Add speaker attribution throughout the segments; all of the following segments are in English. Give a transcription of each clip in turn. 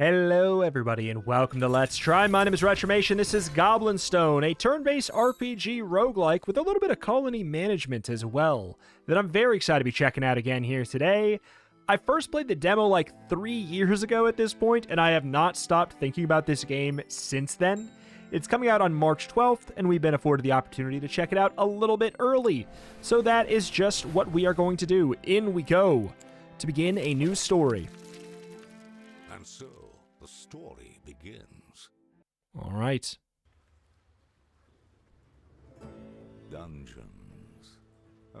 Speaker 1: Hello everybody and welcome to Let's Try. My name is Retromation. This is Goblin Stone, a turn-based RPG roguelike with a little bit of colony management as well that I'm very excited to be checking out again here today. I first played the demo like 3 years ago at this point, and I have not stopped thinking about this game since then. It's coming out on March 12th, and we've been afforded the opportunity to check it out a little bit early. So that is just what we are going to do. In we go to begin a new story.
Speaker 2: And so, the story begins.
Speaker 1: All right.
Speaker 2: Dungeons.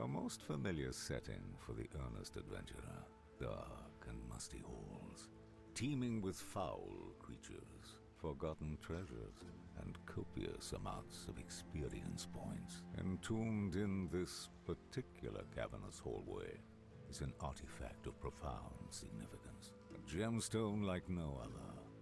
Speaker 2: A most familiar setting for the earnest adventurer. Dark and musty halls, teeming with foul creatures, forgotten treasures, and copious amounts of experience points. Entombed in this particular cavernous hallway is an artifact of profound significance. A gemstone like no other.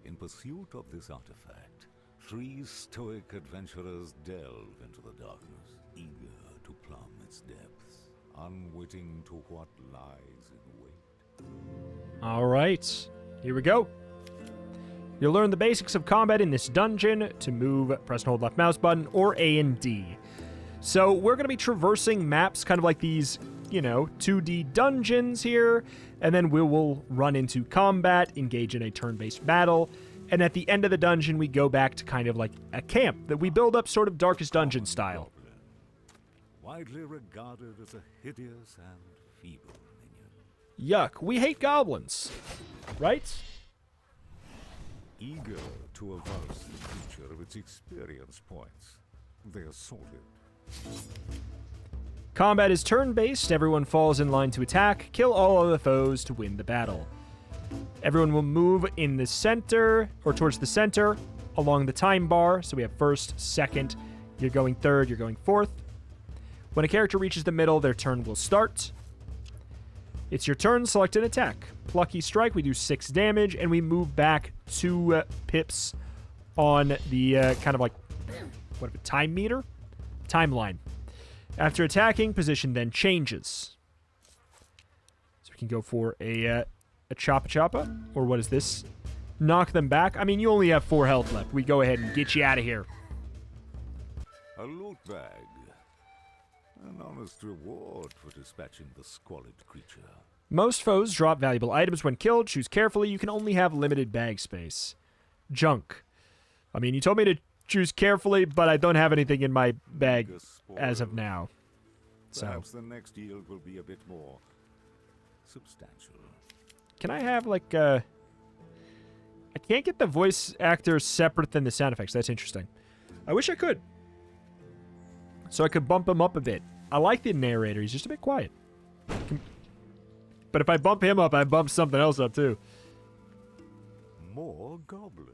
Speaker 2: In pursuit of this artifact, 3 stoic adventurers delve into the darkness, eager to plumb its depths, unwitting to what lies in wait.
Speaker 1: All right, here we go. You'll learn the basics of combat in this dungeon. To move, press and hold left mouse button or A and D. So we're going to be traversing maps kind of like these, 2D dungeons here, and then we will run into combat, engage in a turn-based battle, and at the end of the dungeon, we go back to kind of like a camp that we build up sort of Darkest Dungeon style.
Speaker 2: Widely regarded as a hideous and feeble minion.
Speaker 1: Yuck, we hate goblins, right?
Speaker 2: Eager to avulse the creature of its experience points, they assault it.
Speaker 1: Combat is turn-based. Everyone falls in line to attack, kill all other foes to win the battle. Everyone will move in the center, or towards the center, along the time bar. So we have first, second, you're going third, you're going fourth. When a character reaches the middle, their turn will start. It's your turn, select an attack. Plucky Strike, we do 6 damage, and we move back 2 pips on the kind of like, time meter? Timeline. After attacking, position then changes. So we can go for a choppa, or what is this? Knock them back. I mean, you only have 4 health left. We go ahead and get you out of here.
Speaker 2: A loot bag. An honest reward for dispatching the squalid creature.
Speaker 1: Most foes drop valuable items when killed. Choose carefully. You can only have limited bag space. Junk. I mean, you told me to choose carefully, but I don't have anything in my bag as of now.
Speaker 2: Perhaps the next yield will be a bit more substantial.
Speaker 1: Can I have, like, I can't get the voice actor separate than the sound effects. That's interesting. I wish I could. So I could bump him up a bit. I like the narrator. He's just a bit quiet. But if I bump him up, I bump something else up, too.
Speaker 2: More goblins.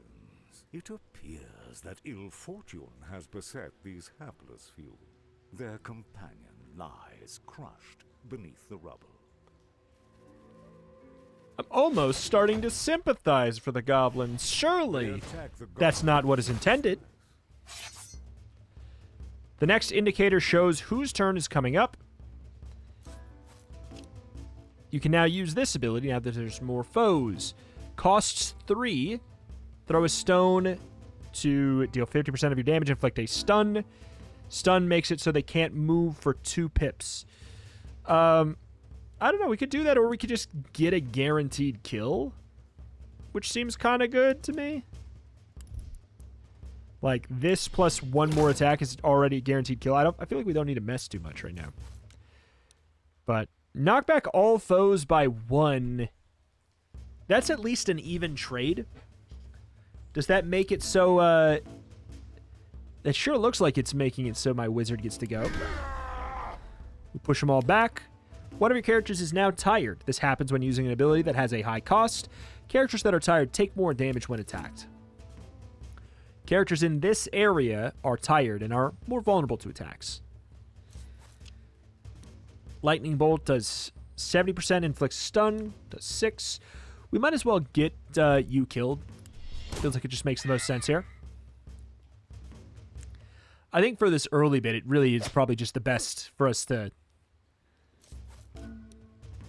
Speaker 2: It appears that ill fortune has beset these hapless few. Their companion lies crushed beneath the rubble.
Speaker 1: I'm almost starting to sympathize for the goblins. Surely that's not what is intended. The next indicator shows whose turn is coming up. You can now use this ability now that there's more foes. Costs 3. Throw a stone to deal 50% of your damage, inflict a stun. Stun makes it so they can't move for 2 pips. I don't know. We could do that, or we could just get a guaranteed kill, which seems kind of good to me. Like, this plus 1 more attack is already a guaranteed kill. I feel like we don't need to mess too much right now. But knock back all foes by 1. That's at least an even trade. Does that make it so, It sure looks like it's making it so my wizard gets to go. We push them all back. One of your characters is now tired. This happens when using an ability that has a high cost. Characters that are tired take more damage when attacked. Characters in this area are tired and are more vulnerable to attacks. Lightning Bolt does 70%, inflicts stun, does 6. We might as well get you killed. Feels like it just makes the most sense here. I think for this early bit, it really is probably just the best for us to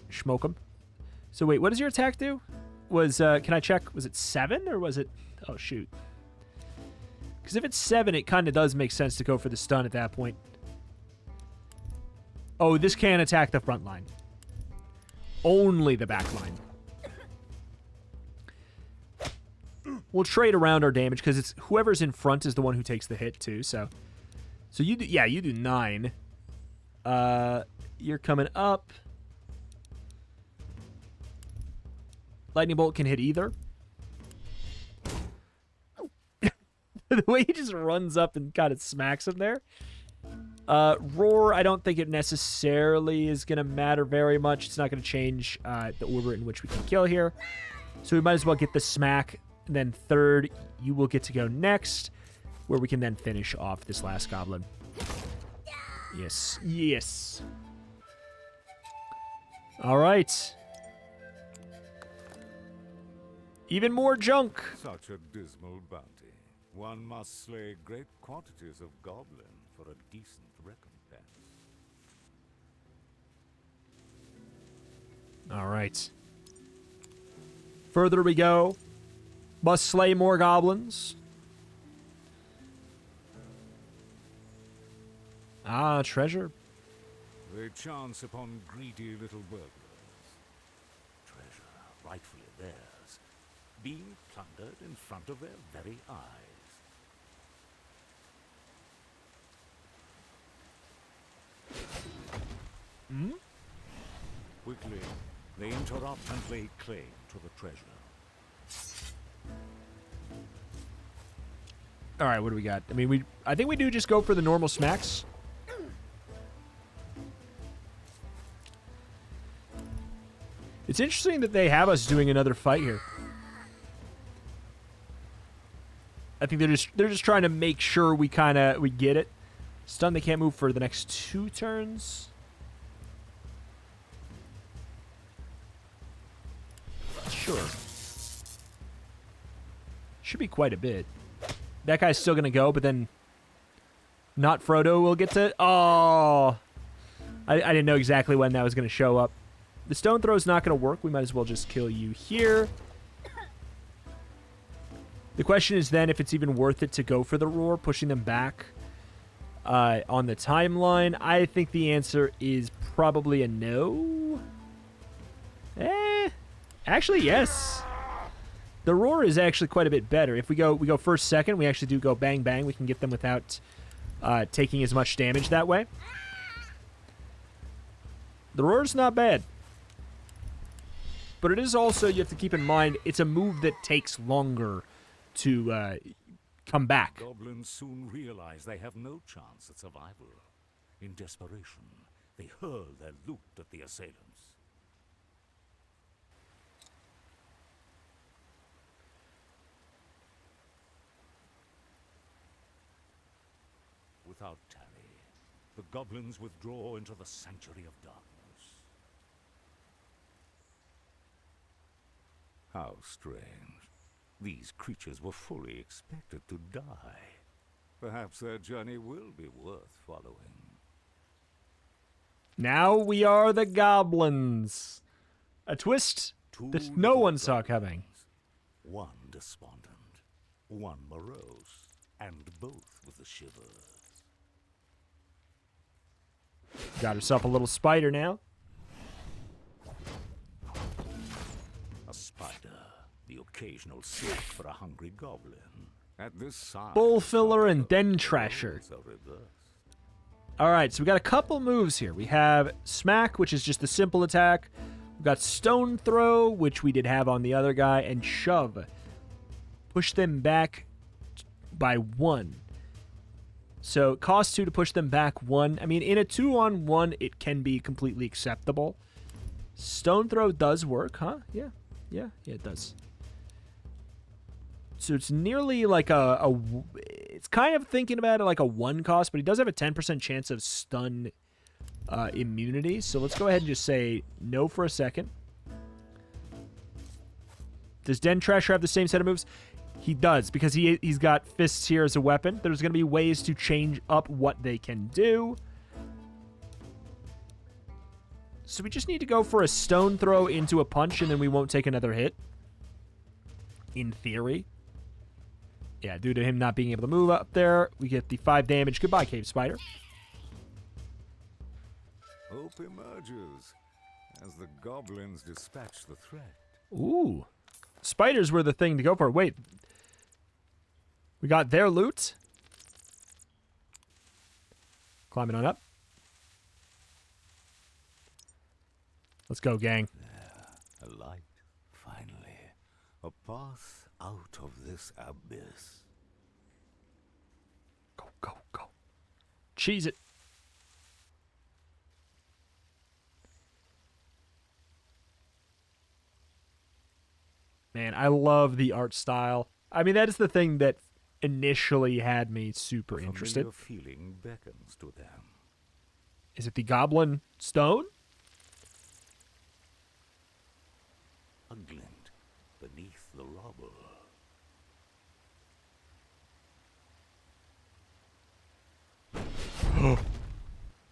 Speaker 1: smoke him. So wait, what does your attack do? was, can I check, was it 7 or was it, oh shoot. Because if it's 7, it kind of does make sense to go for the stun at that point. Oh, this can attack the front line. Only the back line. We'll trade around our damage because it's whoever's in front is the one who takes the hit too. So you do, yeah, you do 9. You're coming up. Lightning bolt can hit either. The way he just runs up and kind of smacks him there. Roar, I don't think it necessarily is going to matter very much. It's not going to change the order in which we can kill here. So we might as well get the smack. And then third, you will get to go next, where we can then finish off this last goblin. Yes. Yes. All right. Even more junk.
Speaker 2: Such a dismal bounty. One must slay great quantities of goblin for a decent recompense.
Speaker 1: All right. Further we go. Must slay more goblins. Ah, treasure.
Speaker 2: They chance upon greedy little burglars. Treasure, rightfully theirs, being plundered in front of their very eyes.
Speaker 1: Hmm?
Speaker 2: Quickly, they interrupt and lay claim to the treasure.
Speaker 1: All right, what do we got? I mean, I think we do just go for the normal smacks. It's interesting that they have us doing another fight here. I think they're just trying to make sure we get it. Stun, they can't move for the next 2 turns. Sure. Should be quite a bit. That guy's still going to go, but then not Frodo will get to... Oh! I didn't know exactly when that was going to show up. The stone throw's not going to work. We might as well just kill you here. The question is then if it's even worth it to go for the roar, pushing them back on the timeline. I think the answer is probably a no. Actually, yes. The roar is actually quite a bit better. If we go first, second, we actually do go bang, bang. We can get them without taking as much damage that way. The roar's not bad. But it is also, you have to keep in mind, it's a move that takes longer to come back.
Speaker 2: Goblins soon realize they have no chance at survival. In desperation, they hurl their loot at the assailants. Without tarry, the goblins withdraw into the Sanctuary of Darkness. How strange. These creatures were fully expected to die. Perhaps their journey will be worth following.
Speaker 1: Now we are the goblins. A twist that no one saw coming.
Speaker 2: One despondent, one morose, and both with the shivers.
Speaker 1: Got herself a little spider now.
Speaker 2: A spider, the occasional snack for a hungry goblin. At this size,
Speaker 1: Bull filler and den trasher. All right, so we got a couple moves here. We have smack, which is just a simple attack. We've got stone throw, which we did have on the other guy, and shove. Push them back by 1. So it costs 2 to push them back 1. I mean, in a 2-on-1, it can be completely acceptable. Stone throw does work, huh? Yeah, it does. So it's nearly like it's kind of thinking about it like a 1 cost, but he does have a 10% chance of stun immunity. So let's go ahead and just say no for a second. Does Den Trasher have the same set of moves? He does, because he's got fists here as a weapon. There's going to be ways to change up what they can do. So we just need to go for a stone throw into a punch, and then we won't take another hit. in theory. Yeah, due to him not being able to move up there, we get the 5 damage. Goodbye, Cave Spider.
Speaker 2: Hope emerges as the goblins dispatch the threat.
Speaker 1: Ooh. Spiders were the thing to go for. Wait. We got their loot. Climbing on up. Let's go, gang.
Speaker 2: There, a light, finally. A path out of this abyss.
Speaker 1: Go, go, go. Cheese it. Man, I love the art style. I mean, that is the thing that initially had me super interested.
Speaker 2: A feeling beckons to them.
Speaker 1: Is it the Goblin Stone?
Speaker 2: A glint beneath the rubble.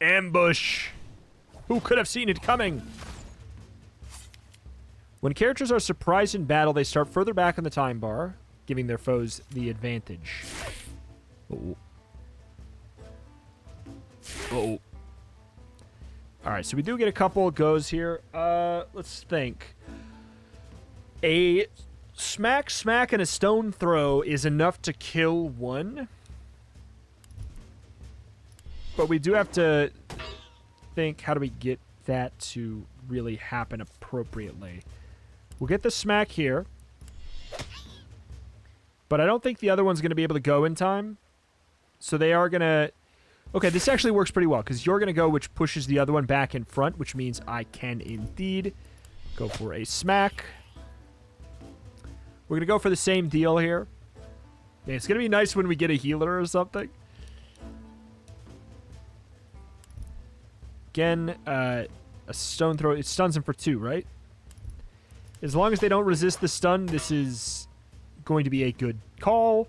Speaker 1: Ambush! Who could have seen it coming? When characters are surprised in battle, they start further back on the time bar, giving their foes the advantage. Oh. Oh. Alright, so we do get a couple of goes here. Let's think. A smack, and a stone throw is enough to kill one. But we do have to think, how do we get that to really happen appropriately? We'll get the smack here. But I don't think the other one's going to be able to go in time. So they are going to... Okay, this actually works pretty well, because you're going to go, which pushes the other one back in front, which means I can indeed go for a smack. We're going to go for the same deal here. Yeah, it's going to be nice when we get a healer or something. Again, a stone throw. It stuns him for 2, right? As long as they don't resist the stun, this is going to be a good call,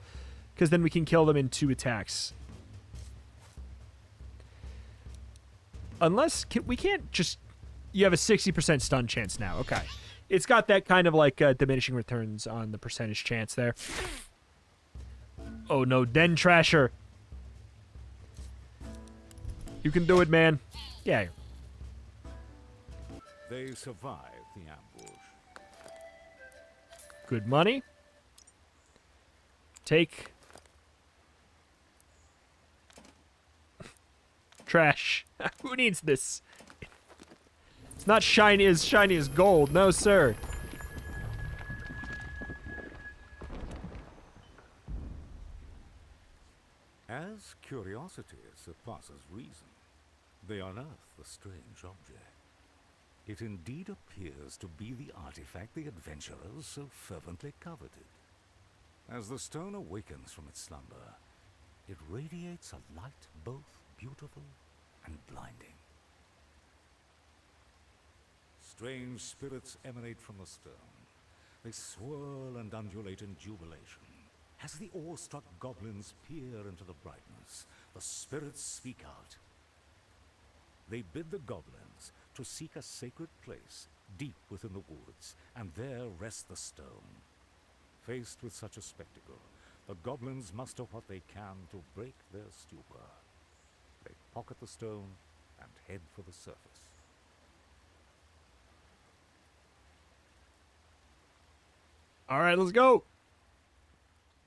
Speaker 1: because then we can kill them in 2 attacks. Unless, we can't just... You have a 60% stun chance now. Okay. It's got that kind of like diminishing returns on the percentage chance there. Oh no, Den Trasher. You can do it, man. Yeah.
Speaker 2: They survive the ambush.
Speaker 1: Good money. Take. Trash. Who needs this? It's not shiny as gold. No, sir.
Speaker 2: As curiosity surpasses reason, they unearth the strange object. It indeed appears to be the artifact the adventurers so fervently coveted. As the stone awakens from its slumber, it radiates a light both beautiful and blinding. Strange spirits emanate from the stone. They swirl and undulate in jubilation. As the awe-struck goblins peer into the brightness, the spirits speak out. They bid the goblins to seek a sacred place deep within the woods, and there rest the stone. Faced with such a spectacle, the goblins muster what they can to break their stupor. They pocket the stone and head for the surface.
Speaker 1: All right, let's go.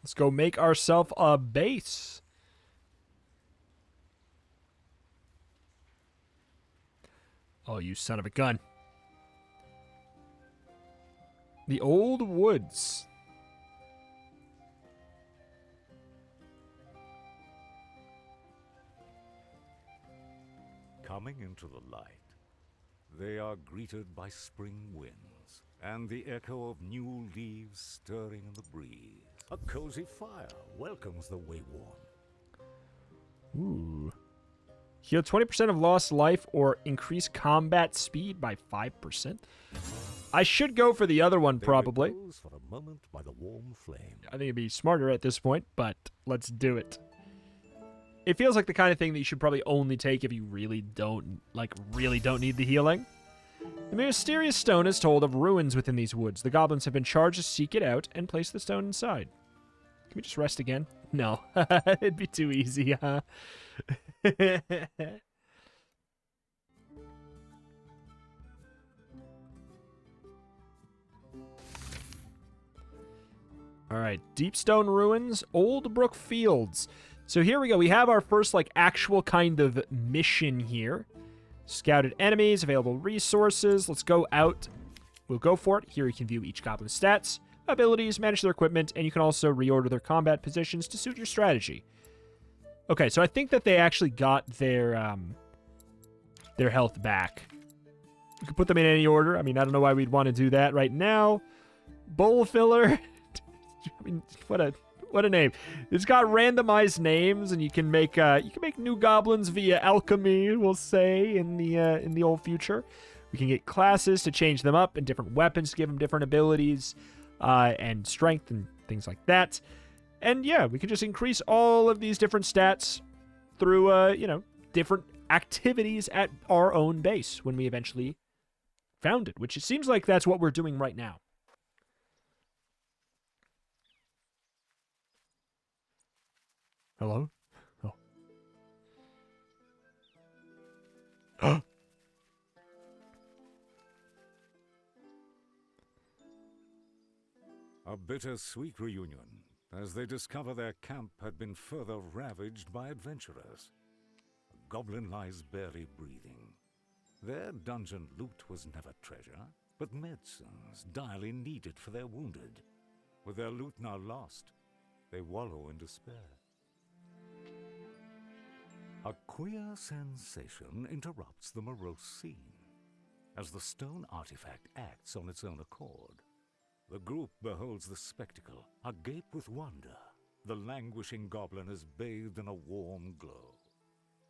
Speaker 1: Let's go make ourselves a base. Oh, you son of a gun. The old woods.
Speaker 2: Coming into the light, they are greeted by spring winds and the echo of new leaves stirring in the breeze. A cozy fire welcomes the wayworn.
Speaker 1: Ooh. Heal 20% of lost life or increase combat speed by 5%. I should go for the other one, probably.
Speaker 2: For a moment by the warm flame.
Speaker 1: I think it'd be smarter at this point, but let's do it. It feels like the kind of thing that you should probably only take if you really don't need the healing. The mysterious stone is told of ruins within these woods. The goblins have been charged to seek it out and place the stone inside. Can we just rest again? No. It'd be too easy, huh? All right, Deepstone Ruins, Old Brook Fields. So here we go. We have our first, like, actual kind of mission here. Scouted enemies, available resources. Let's go out. We'll go for it. Here you can view each goblin's stats, abilities, manage their equipment, and you can also reorder their combat positions to suit your strategy. Okay, so I think that they actually got their health back. We could put them in any order. I mean, I don't know why we'd want to do that right now. Bowl filler. I mean, what a name. It's got randomized names, and you can make new goblins via alchemy, we'll say, in the old future. We can get classes to change them up and different weapons to give them different abilities and strength and things like that. And yeah, we can just increase all of these different stats through different activities at our own base when we eventually found it, which it seems like that's what we're doing right now. Hello? Oh.
Speaker 2: A bittersweet reunion, as they discover their camp had been further ravaged by adventurers. A goblin lies barely breathing. Their dungeon loot was never treasure, but medicines direly needed for their wounded. With their loot now lost, they wallow in despair. A queer sensation interrupts the morose scene, as the stone artifact acts on its own accord. The group beholds the spectacle, agape with wonder. The languishing goblin is bathed in a warm glow.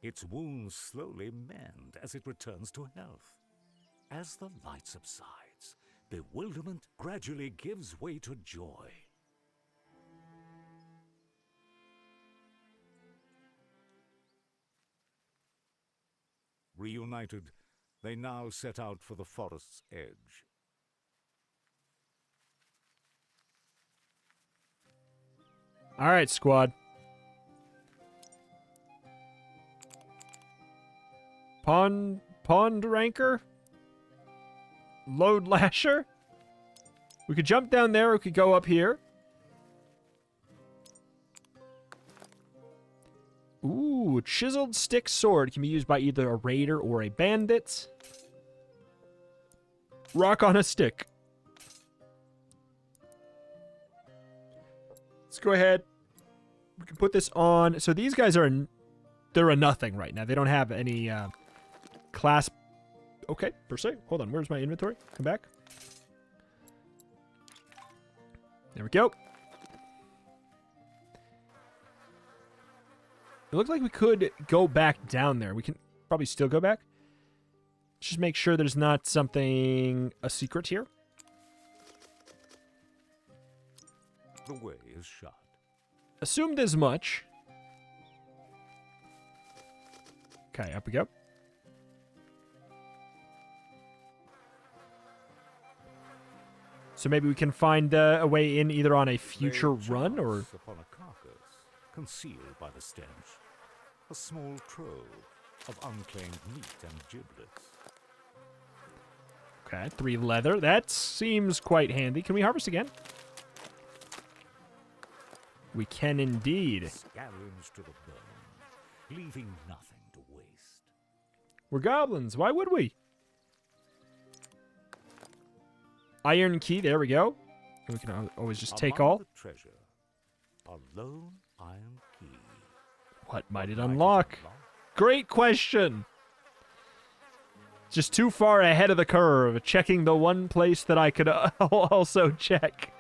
Speaker 2: Its wounds slowly mend as it returns to health. As the light subsides, bewilderment gradually gives way to joy. Reunited, they now set out for the forest's edge.
Speaker 1: All right, squad. Pond Ranker? Load Lasher? We could jump down there, or we could go up here. Ooh, chiseled stick sword can be used by either a raider or a bandit. Rock on a stick. Let's go ahead. We can put this on. So these guys they're a nothing right now. They don't have any class. Okay, per se. Hold on. Where's my inventory? Come back. There we go. It looks like we could go back down there. We can probably still go back. Just make sure there's not a secret here.
Speaker 2: The way is shut.
Speaker 1: Assumed as much. Okay, up we go. So maybe we can find a way in either on a future run or...
Speaker 2: Upon a carcass, concealed by the stench, a small trove of unclaimed meat and giblets.
Speaker 1: Okay, 3 leather. That seems quite handy. Can we harvest again? We can indeed.
Speaker 2: Scavenge to the bone, leaving nothing to waste.
Speaker 1: We're goblins. Why would we? Iron key. There we go. We can always just take all.
Speaker 2: The treasure, a lone iron key.
Speaker 1: What might it unlock? Great question. Just too far ahead of the curve, checking the one place that I could also check.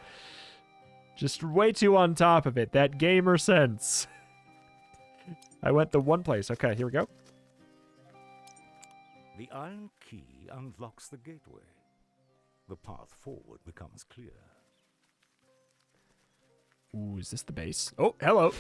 Speaker 1: Just way too on top of it. That gamer sense. I went the one place. Okay, here we go.
Speaker 2: The iron key unlocks the gateway. The path forward becomes clear.
Speaker 1: Ooh, is this the base? Oh, hello.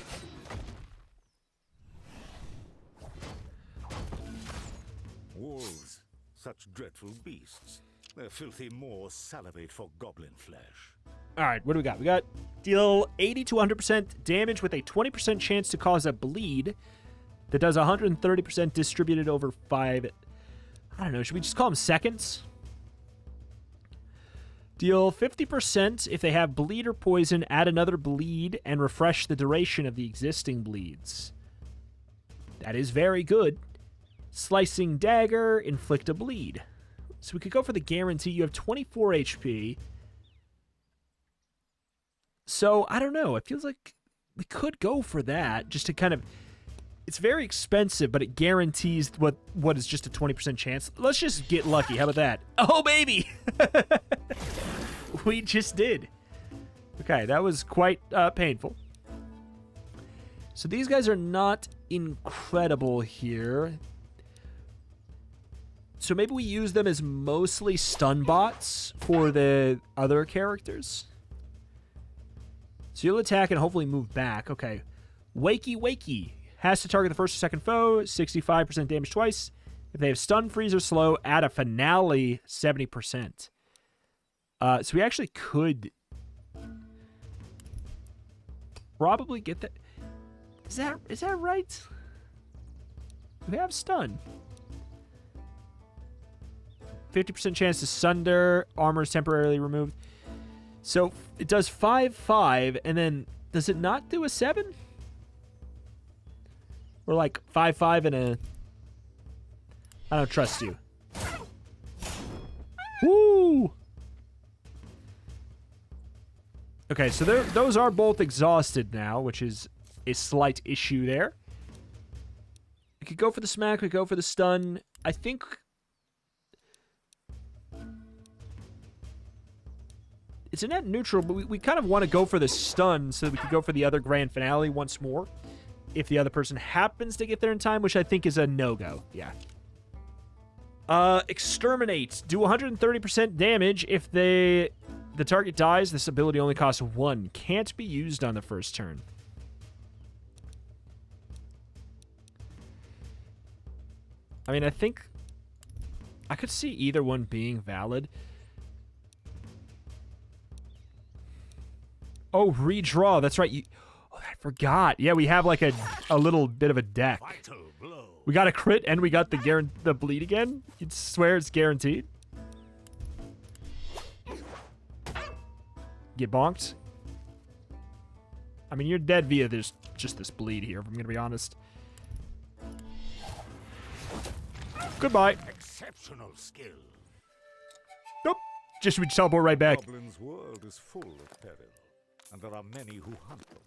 Speaker 2: Wolves, such dreadful beasts.
Speaker 3: The filthy maws salivate for goblin flesh.
Speaker 1: All right, what do we got? We got deal 80 to 100% damage with a 20% chance to cause a bleed that does 130% distributed over 5. I don't know, should we just call them seconds? Deal 50% if they have bleed or poison, add another bleed, and refresh the duration of the existing bleeds. That is very good. Slicing dagger, inflict a bleed. So we could go for the guarantee. You have 24 HP. So, I don't know. It feels like we could go for that just to kind of... It's very expensive, but it guarantees what is just a 20% chance. Let's just get lucky. How about that? Oh, baby! We just did. Okay, that was quite painful. So these guys are not incredible here. So maybe we use them as mostly stun bots for the other characters. So you'll attack and hopefully move back. Okay. Wakey Wakey. Has to target the first or second foe. 65% damage twice. If they have stun, freeze, or slow, add a finale 70%. So we actually could probably get that. Is that right? We have stun. 50% chance to sunder. Armor is temporarily removed. So it does 5/5, and then does it not do a 7? Or like 5/5 and a... I don't trust you. Woo! Okay, so those are both exhausted now, which is a slight issue there. We could go for the smack, we could go for the stun. I think... It's a net neutral, but we kind of want to go for the stun so that we could go for the other grand finale once more. If the other person happens to get there in time, which I think is a no-go. Yeah. Exterminate. Do 130% damage if the target dies. This ability only costs 1. Can't be used on the first turn. I mean, I think I could see either one being valid. Oh, redraw. That's right. Oh, I forgot. Yeah, we have like a little bit of a deck. We got a crit and we got the bleed again. You'd swear it's guaranteed. Get bonked. I mean, you're dead via there's just this bleed here, if I'm gonna be honest. Goodbye.
Speaker 3: Exceptional skill.
Speaker 1: Nope. Just we teleport right back.
Speaker 3: Goblin's world is full of peril, and there are many who hunt them.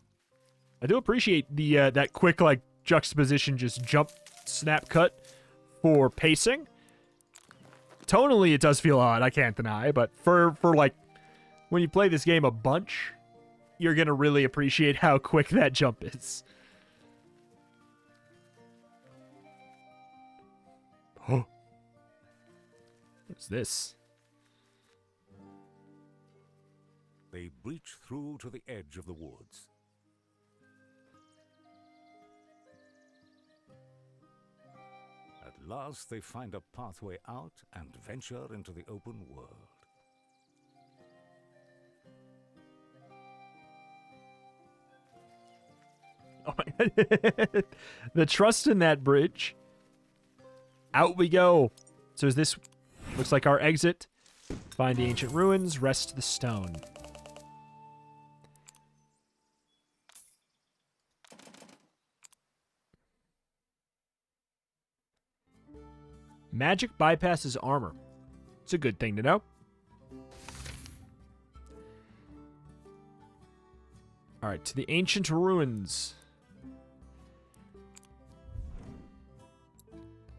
Speaker 1: I do appreciate the that quick like juxtaposition, just jump, snap, cut for pacing. Tonally, it does feel odd. I can't deny, but for like when you play this game a bunch, you're gonna really appreciate how quick that jump is. Oh, what's this?
Speaker 3: They breach through to the edge of the woods. At last they find a pathway out and venture into the open world.
Speaker 1: Oh my God. The trust in that bridge. Out we go. So is this... Looks like our exit. Find the ancient ruins, rest the stone. Magic bypasses armor. It's a good thing to know. Alright, to the ancient ruins.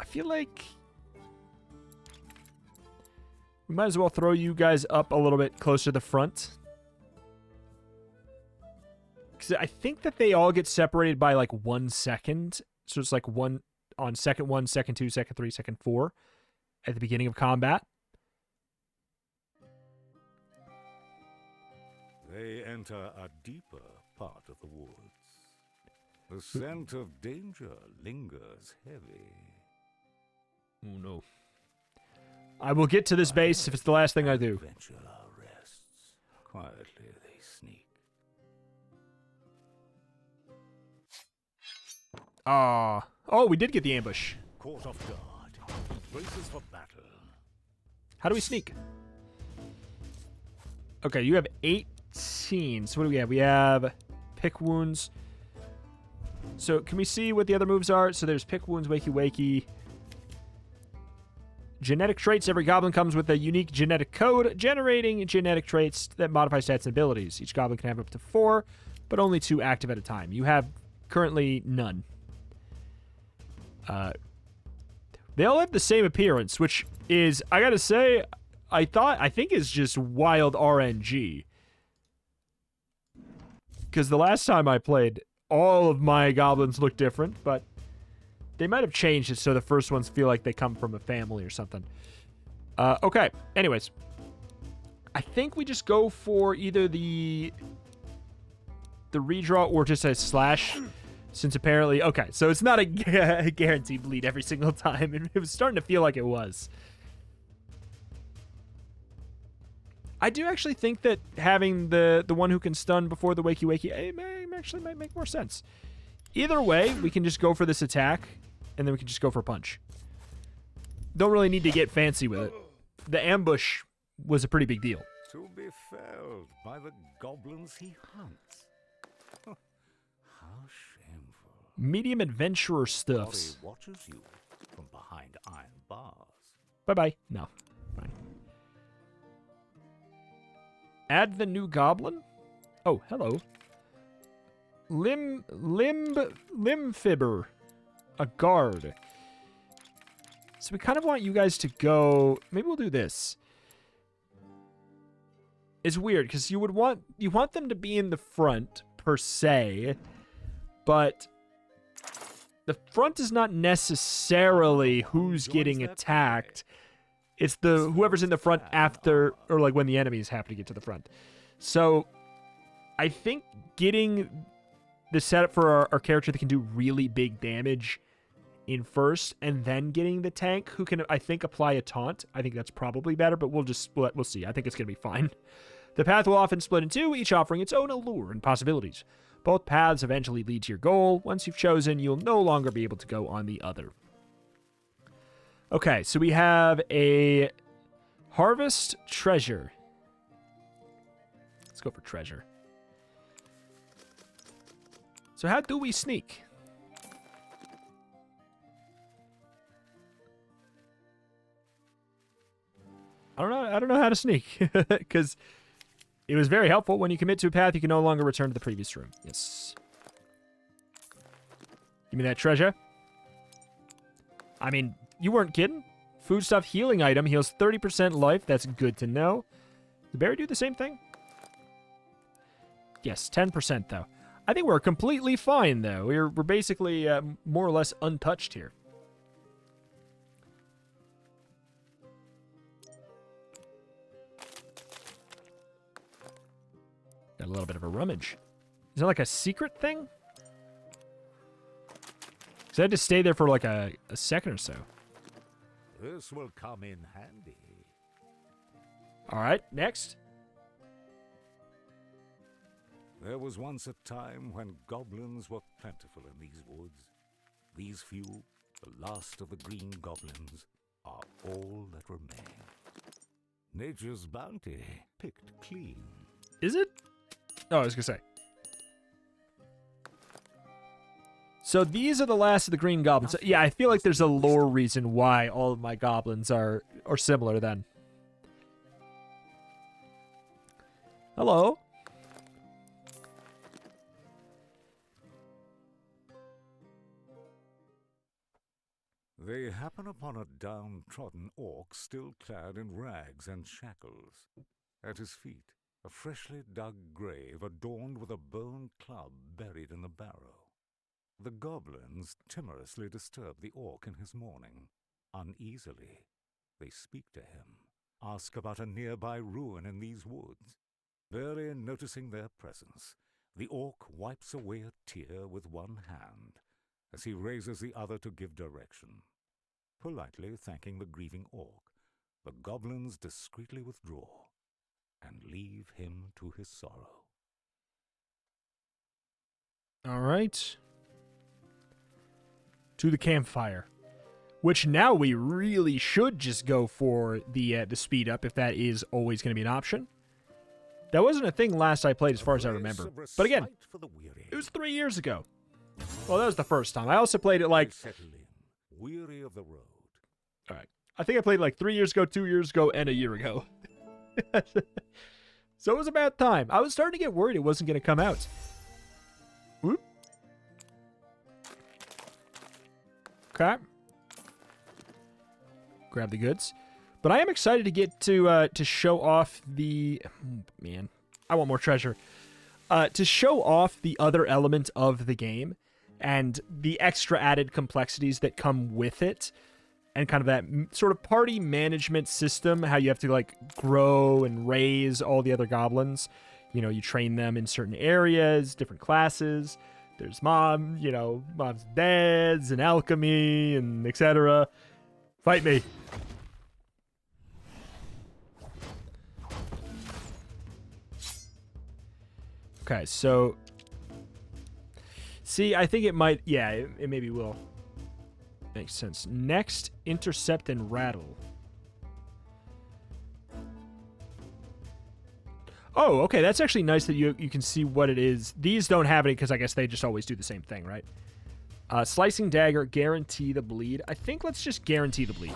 Speaker 1: I feel like we might as well throw you guys up a little bit closer to the front. Because I think that they all get separated by like 1 second. So it's like one on second 1, second 2, second 3, second 4 at the beginning of combat.
Speaker 3: They enter a deeper part of the woods. The scent of danger lingers heavy.
Speaker 1: Oh no. I will get to this base if it's the last thing I do.
Speaker 3: Adventurer rests. Quietly they sneak.
Speaker 1: Oh, we did get the ambush.
Speaker 3: Caught off guard. Braces for battle.
Speaker 1: How do we sneak? Okay, you have 18. So what do we have? We have pick wounds. So can we see what the other moves are? So there's pick wounds, wakey wakey. Genetic traits. Every goblin comes with a unique genetic code, generating genetic traits that modify stats and abilities. Each goblin can have up to 4, but only 2 active at a time. You have currently none. They all have the same appearance, which is, I gotta say, I think is just wild RNG. Because the last time I played, all of my goblins looked different, but they might have changed it so the first ones feel like they come from a family or something. Okay, anyways. I think we just go for either the redraw or just a slash, since apparently... Okay, so it's not a guaranteed bleed every single time, and it was starting to feel like it was. I do actually think that having the one who can stun before the wakey wakey actually might make more sense. Either way, we can just go for this attack, and then we can just go for a punch. Don't really need to get fancy with it. The ambush was a pretty big deal.
Speaker 3: To be felled by the goblins he hunts. How shameful.
Speaker 1: Medium adventurer
Speaker 3: Ori
Speaker 1: stuffs.
Speaker 3: watches you from behind iron bars.
Speaker 1: Bye-bye. No. Fine. Add the new goblin? Oh, hello. Limfibber. A guard. So we kind of want you guys to go... Maybe we'll do this. It's weird, because you want them to be in the front, per se, but the front is not necessarily who's getting attacked. It's the whoever's in the front after, or like when the enemies happen to get to the front. So I think getting the setup for our character that can do really big damage in first, and then getting the tank who can, I think, apply a taunt. I think that's probably better, but we'll see. I think it's going to be fine. The path will often split in two, each offering its own allure and possibilities. Both paths eventually lead to your goal. Once you've chosen, you'll no longer be able to go on the other. Okay, so we have a harvest treasure. Let's go for treasure. So how do we sneak? I don't know how to sneak, because it was very helpful. When you commit to a path, you can no longer return to the previous room. Yes. Give me that treasure. I mean, you weren't kidding. Foodstuff healing item heals 30% life. That's good to know. Did the berry do the same thing? Yes, 10% though. I think we're completely fine though. We're basically more or less untouched here. Got a little bit of a rummage. Is that like a secret thing? Because I had to stay there for like a second or so.
Speaker 3: This will come in handy.
Speaker 1: All right, next.
Speaker 3: There was once a time when goblins were plentiful in these woods. These few, the last of the green goblins, are all that remain. Nature's bounty, picked clean.
Speaker 1: Is it? Oh, I was going to say. So these are the last of the green goblins. Yeah, I feel like there's a lore reason why all of my goblins are similar then. Hello.
Speaker 3: They happen upon a downtrodden orc still clad in rags and shackles. At his feet, a freshly dug grave adorned with a bone club buried in the barrow. The goblins timorously disturb the orc in his mourning. Uneasily, they speak to him, ask about a nearby ruin in these woods. Barely noticing their presence, the orc wipes away a tear with one hand as he raises the other to give direction. Politely thanking the grieving orc, the goblins discreetly withdraw and leave him to his sorrow.
Speaker 1: All right. To the campfire. Which now we really should just go for the speed up if that is always going to be an option. That wasn't a thing last I played as far as I remember. But again, it was 3 years ago. Well, that was the first time. I also played it like...
Speaker 3: Weary of the road.
Speaker 1: All right. I think I played like 3 years ago, 2 years ago, and a year ago. So it was about time. I was starting to get worried it wasn't going to come out. Whoop. Okay. Grab the goods. But I am excited to get to show off the... Oh, man, I want more treasure. To show off the other element of the game and the extra added complexities that come with it. And kind of that sort of party management system, how you have to, like, grow and raise all the other goblins. You know, you train them in certain areas, different classes. There's mobs dads, and alchemy, and etc. Fight me. Okay, so... See, I think it might... Yeah, it maybe will. Makes sense. Next, intercept and rattle. Oh, okay. That's actually nice that you can see what it is. These don't have any because I guess they just always do the same thing, right? Slicing dagger, guarantee the bleed. I think let's just guarantee the bleed.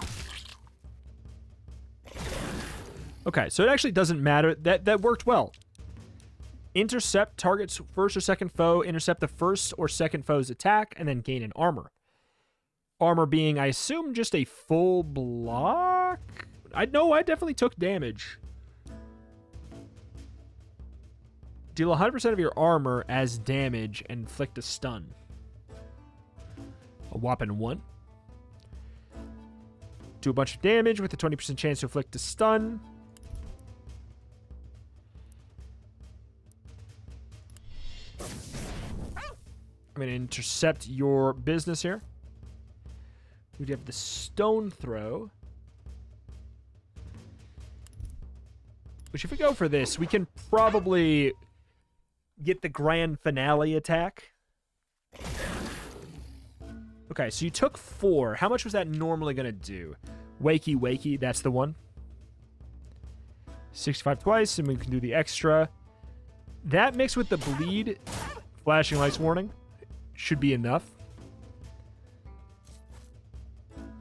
Speaker 1: Okay, so it actually doesn't matter. That worked well. Intercept target's first or second foe. Intercept the first or second foe's attack, and then gain an armor. Armor being, I assume, just a full block? I definitely took damage. Deal 100% of your armor as damage and inflict a stun. A whopping 1. Do a bunch of damage with a 20% chance to inflict a stun. I'm going to intercept your business here. We have the stone throw. Which if we go for this, we can probably get the grand finale attack. Okay, so you took 4. How much was that normally going to do? Wakey, wakey, that's the one. 65 twice, and we can do the extra. That mixed with the bleed, flashing lights warning, should be enough.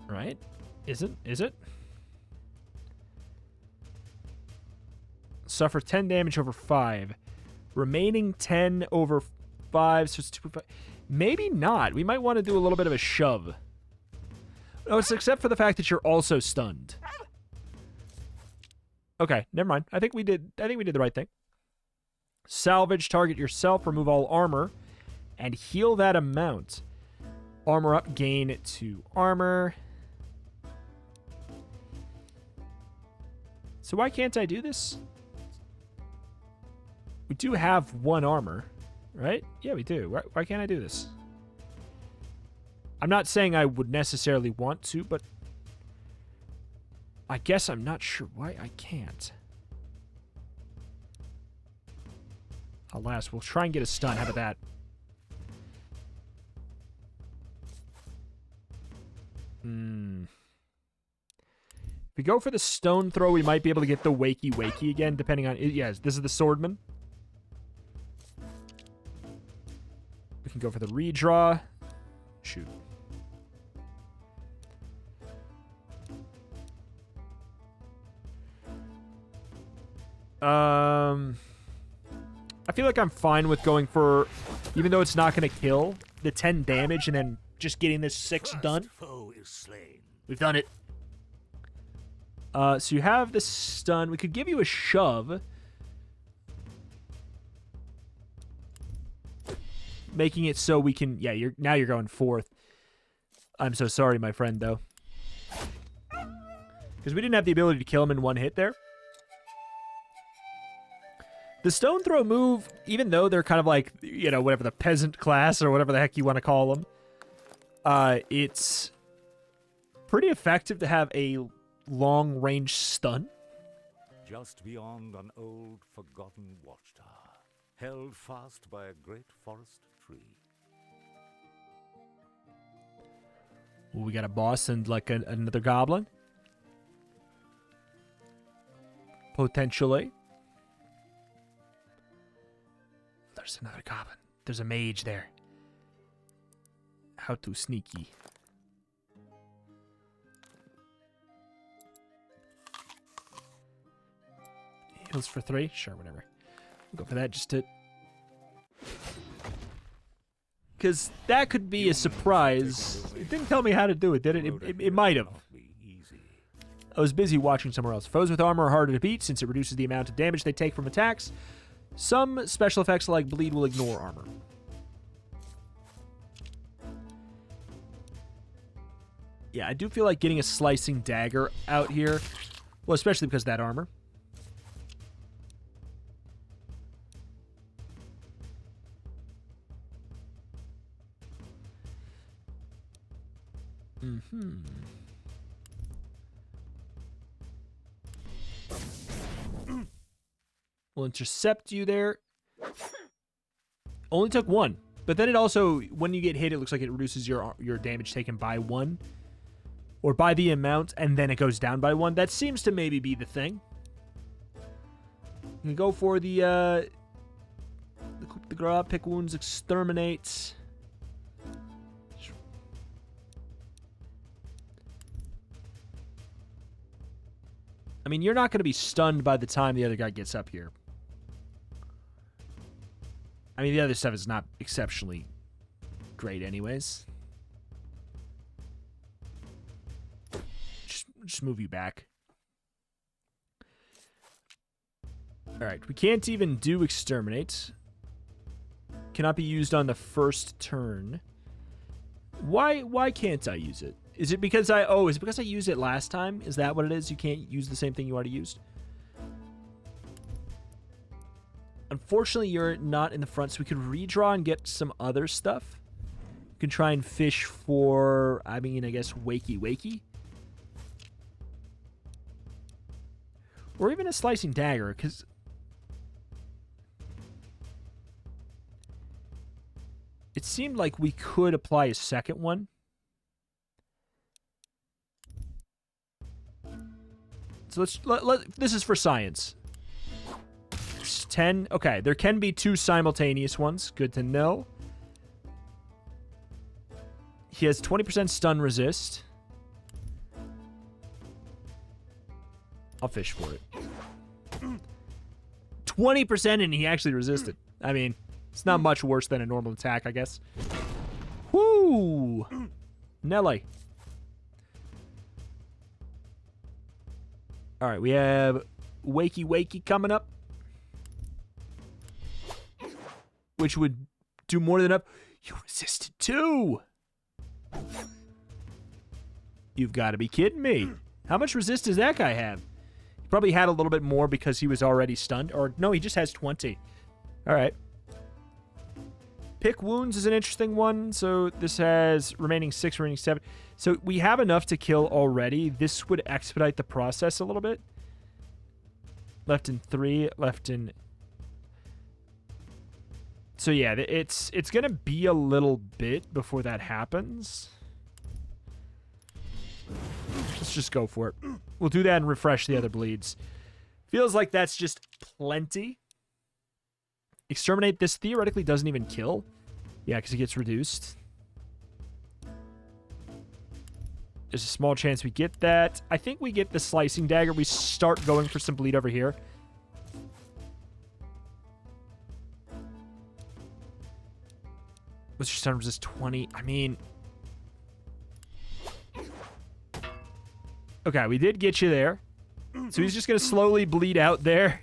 Speaker 1: Right? Is it? Suffer 10 damage over 5. Remaining 10 over 5, so it's 2.5. Maybe not. We might want to do a little bit of a shove. No, it's except for the fact that you're also stunned. Okay, never mind. I think we did the right thing. Salvage, target yourself, remove all armor, and heal that amount. Armor up, gain 2 armor. So why can't I do this? We do have 1 armor, right? Yeah, we do. Why can't I do this? I'm not saying I would necessarily want to, but I guess I'm not sure why I can't. Alas, we'll try and get a stun. How about that? If we go for the stone throw, we might be able to get the wakey wakey again, depending on... Yes, this is the swordman. We can go for the redraw. Shoot. I feel like I'm fine with going for, even though it's not going to kill, the 10 damage and then just getting this 6 done.
Speaker 3: Foe is slain.
Speaker 1: We've done it. So you have the stun. We could give you a shove. Making it so we can... Yeah, now you're going 4th. I'm so sorry, my friend, though. Because we didn't have the ability to kill him in 1 hit there. The stone throw move, even though they're kind of like, you know, whatever the peasant class or whatever the heck you want to call them, it's pretty effective to have a long-range stun.
Speaker 3: Just beyond an old, forgotten watchtower, held fast by a great forest tree.
Speaker 1: Ooh, we got a boss and like another goblin. Potentially. There's another goblin. There's a mage there. How too sneaky. Heals for 3? Sure, whatever. We'll go for that just to... Because that could be a surprise. It didn't tell me how to do it, did it? It might have. I was busy watching somewhere else. Foes with armor are harder to beat since it reduces the amount of damage they take from attacks. Some special effects like bleed will ignore armor. Yeah, I do feel like getting a slicing dagger out here. Well, especially because of that armor. We'll intercept you there. Only took 1. But then it also, when you get hit, it looks like it reduces your damage taken by 1. Or by the amount, and then it goes down by 1. That seems to maybe be the thing. You can go for the coup de grace, pick wounds, exterminate. I mean, you're not going to be stunned by the time the other guy gets up here. I mean, the other stuff is not exceptionally great anyways. Just move you back. Alright, we can't even do exterminate. Cannot be used on the first turn. Why can't I use it? Is it because is it because I used it last time? Is that what it is? You can't use the same thing you already used? Unfortunately, you're not in the front, so we could redraw and get some other stuff. We can try and fish for, I mean, I guess, wakey. Or even a slicing dagger, because... it seemed like we could apply a second one. So this is for science. 10. Okay, there can be 2 simultaneous ones. Good to know. He has 20% stun resist. I'll fish for it. 20% and he actually resisted. I mean, it's not much worse than a normal attack, I guess. Woo! Nelly. Alright, we have Wakey coming up. Which would do more than enough. You resisted too! You've got to be kidding me. How much resist does that guy have? He probably had a little bit more because he was already stunned. Or, no, he just has 20. Alright. Pick wounds is an interesting one. So this has remaining 6, remaining 7. So we have enough to kill already. This would expedite the process a little bit. Left in 3, left in... So yeah, it's going to be a little bit before that happens. Let's just go for it. We'll do that and refresh the other bleeds. Feels like that's just plenty. Exterminate, this theoretically doesn't even kill. Yeah, because it gets reduced. There's a small chance we get that. I think we get the slicing dagger. We start going for some bleed over here. What's your stun resist? 20. I mean... Okay, we did get you there. So he's just going to slowly bleed out there.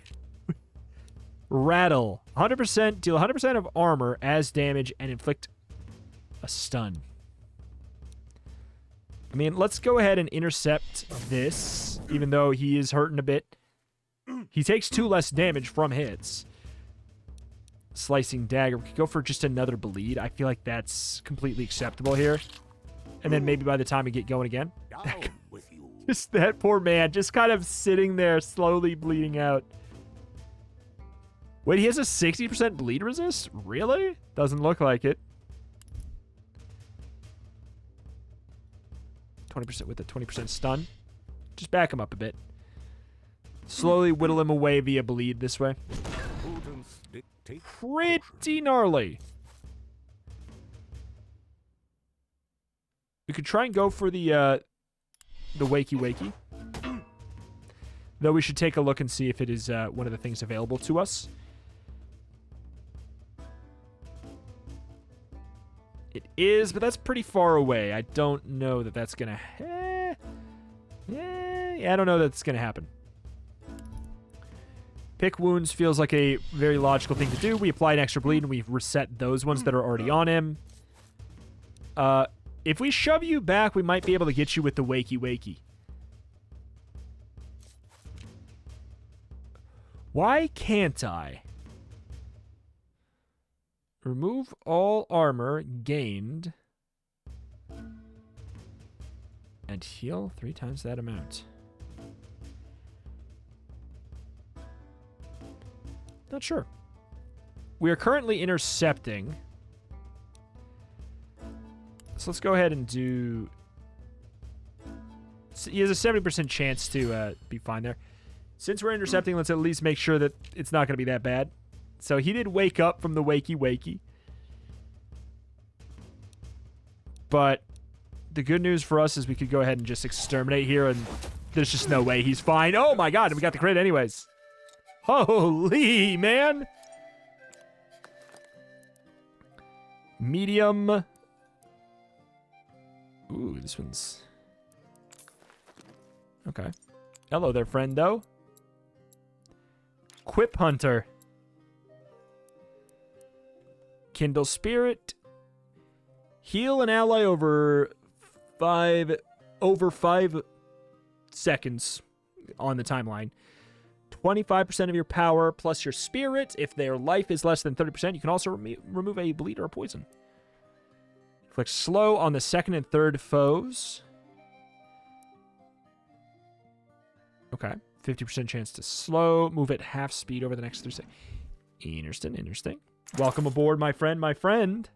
Speaker 1: Rattle. 100%. Deal 100% of armor as damage and inflict a stun. I mean, let's go ahead and intercept this, even though he is hurting a bit. He takes 2 less damage from hits. Slicing dagger. We could go for just another bleed. I feel like that's completely acceptable here. And then maybe by the time we get going again... Just that poor man, just kind of sitting there, slowly bleeding out. Wait, he has a 60% bleed resist? Really? Doesn't look like it. 20% with a 20% stun. Just back him up a bit. Slowly whittle him away via bleed this way. Pretty gnarly. We could try and go for the wakey. Though we should take a look and see if it is one of the things available to us. It is, but that's pretty far away. I don't know that that's gonna... I don't know that's gonna happen. Pick wounds feels like a very logical thing to do. We apply an extra bleed and we reset those ones that are already on him. If we shove you back, we might be able to get you with the wakey. Why can't I? Remove all armor gained and heal 3 times that amount. Not sure. We are currently intercepting. So let's go ahead and do... So he has a 70% chance to be fine there. Since we're intercepting, let's at least make sure that it's not going to be that bad. So he did wake up from the wakey. But the good news for us is we could go ahead and just exterminate here, and there's just no way he's fine. Oh my god, and we got the crit anyways. Holy, man. Medium. Ooh, this one's... Okay. Hello there, friendo. Quip Hunter. Kindle Spirit. Heal an ally over 5 seconds on the timeline. 25% of your power plus your spirit. If their life is less than 30%, you can also remove a bleed or a poison. Inflict slow on the second and third foes. Okay. 50% chance to slow. Move at half speed over the next 3 seconds. Interesting. Welcome aboard, my friend.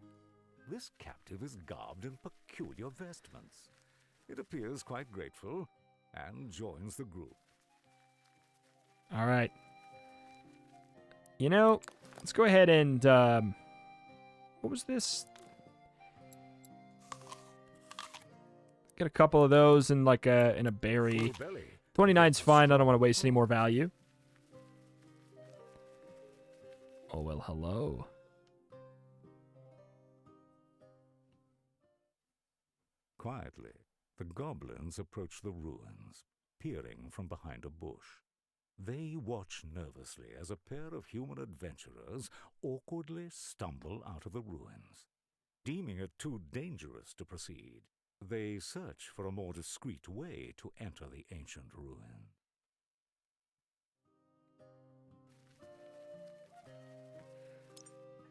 Speaker 3: This captive is garbed in peculiar vestments. It appears quite grateful and joins the group.
Speaker 1: All right. You know, let's go ahead and... what was this? Get a couple of those in like in a berry. 29's fine. I don't want to waste any more value. Oh, well, hello.
Speaker 3: Quietly, the goblins approach the ruins, peering from behind a bush. They watch nervously as a pair of human adventurers awkwardly stumble out of the ruins. Deeming it too dangerous to proceed, they search for a more discreet way to enter the ancient ruin.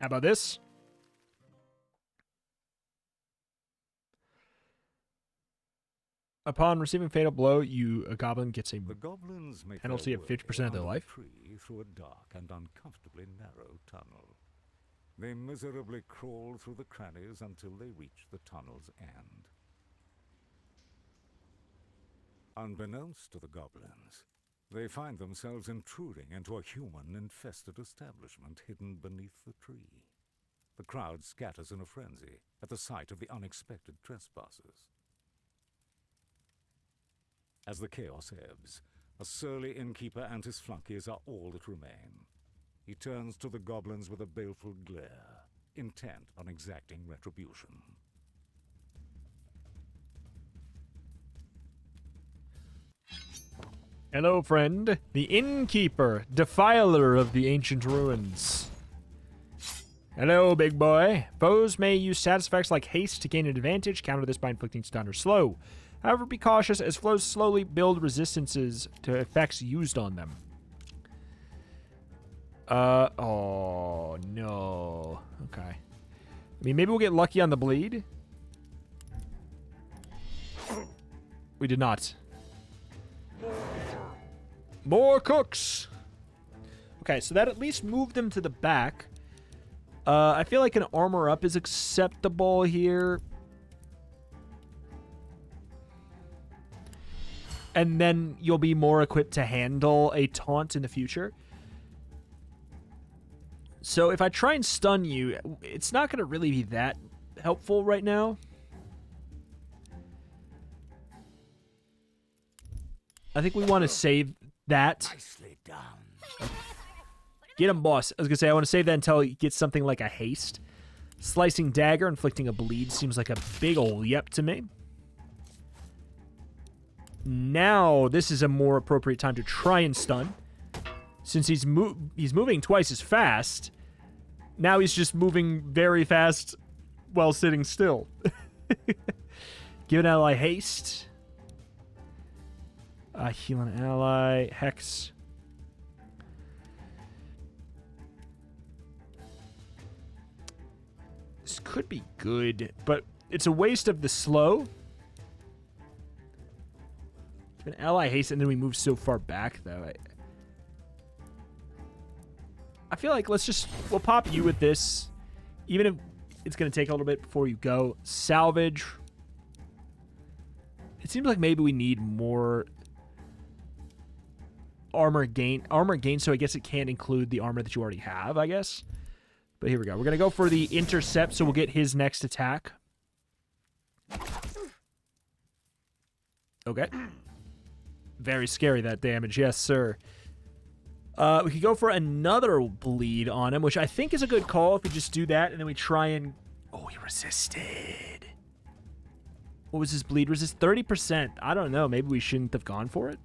Speaker 1: How about this? Upon receiving fatal blow, a goblin gets a penalty of 50% of their life.
Speaker 3: Through a dark and uncomfortably narrow tunnel. They miserably crawl through the crannies until they reach the tunnel's end. Unbeknownst to the goblins, they find themselves intruding into a human-infested establishment hidden beneath the tree. The crowd scatters in a frenzy at the sight of the unexpected trespassers. As the chaos ebbs, a surly innkeeper and his flunkies are all that remain. He turns to the goblins with a baleful glare, intent on exacting retribution.
Speaker 1: Hello, friend. The innkeeper, defiler of the ancient ruins. Hello, big boy. Foes may use status effects like haste to gain an advantage. Counter this by inflicting stun or slow. However, be cautious as foes slowly build resistances to effects used on them. Oh, no. Okay. I mean, maybe we'll get lucky on the bleed. We did not. More cooks. Okay, so that at least moved them to the back. I feel like an armor up is acceptable here. And then you'll be more equipped to handle a taunt in the future. So if I try and stun you, it's not going to really be that helpful right now. I think we want to save that.
Speaker 2: Nicely done.
Speaker 1: Get him, boss. I was going to say, I want to save that until he gets something like a haste. Slicing dagger, inflicting a bleed seems like a big ol' yep to me. Now, this is a more appropriate time to try and stun. Since he's moving twice as fast, now he's just moving very fast while sitting still. Give an ally haste. Heal an ally. Hex. This could be good, but it's a waste of the slow. Give an ally haste, and then we move so far back, though. I feel like we'll pop you with this, even if it's going to take a little bit before you go. Salvage. It seems like maybe we need more armor gain, so I guess it can't include the armor that you already have, I guess. But here we go. We're going to go for the intercept, so we'll get his next attack. Okay. Very scary, that damage. Yes, sir. We could go for another bleed on him, which I think is a good call if we just do that, and then we try and... Oh, he resisted. What was his bleed resist? 30%. I don't know. Maybe we shouldn't have gone for it.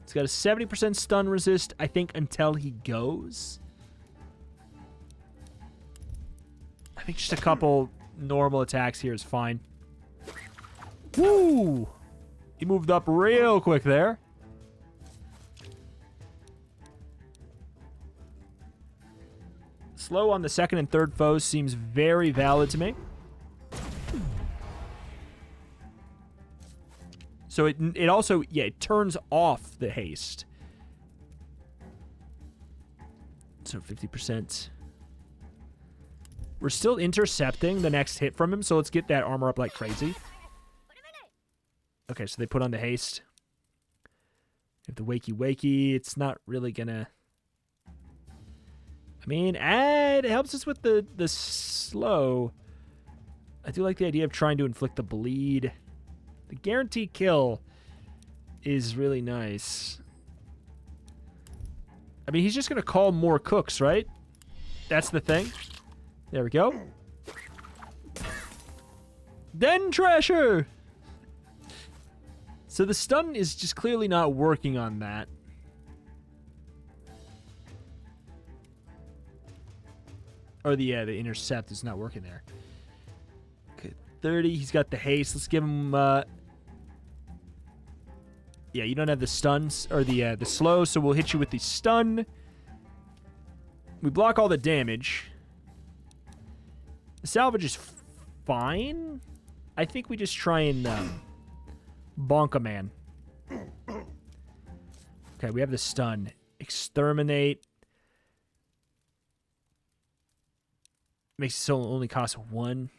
Speaker 1: It's got a 70% stun resist, I think, until he goes. I think just a couple normal attacks here is fine. Woo! He moved up real quick there. Slow on the second and third foes seems very valid to me. So it also, yeah, it turns off the haste. So 50%. We're still intercepting the next hit from him, so let's get that armor up like crazy. Okay, so they put on the haste. If the wakey, it's not really gonna... I mean, it helps us with the slow. I do like the idea of trying to inflict the bleed. The guaranteed kill is really nice. I mean, he's just going to call more cooks, right? That's the thing. There we go. Den Trasher! So the stun is just clearly not working on that. Or the intercept is not working there. Okay, 30. He's got the haste. Let's give him... Yeah, you don't have the stuns or the slow, so we'll hit you with the stun. We block all the damage. The salvage is fine. I think we just try and bonk a man. Okay, we have the stun. Exterminate. Makes it so only cost 1.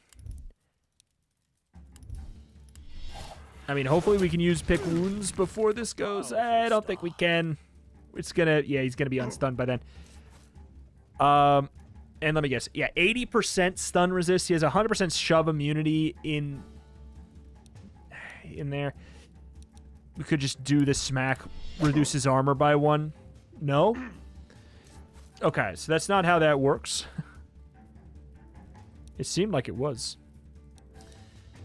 Speaker 1: I mean, hopefully we can use pick wounds before this goes. I don't think we can. It's gonna... Yeah, he's gonna be unstunned by then. And let me guess. Yeah, 80% stun resist. He has 100% shove immunity in there. We could just do the smack. Reduce his armor by 1. No? Okay, so that's not how that works. It seemed like it was.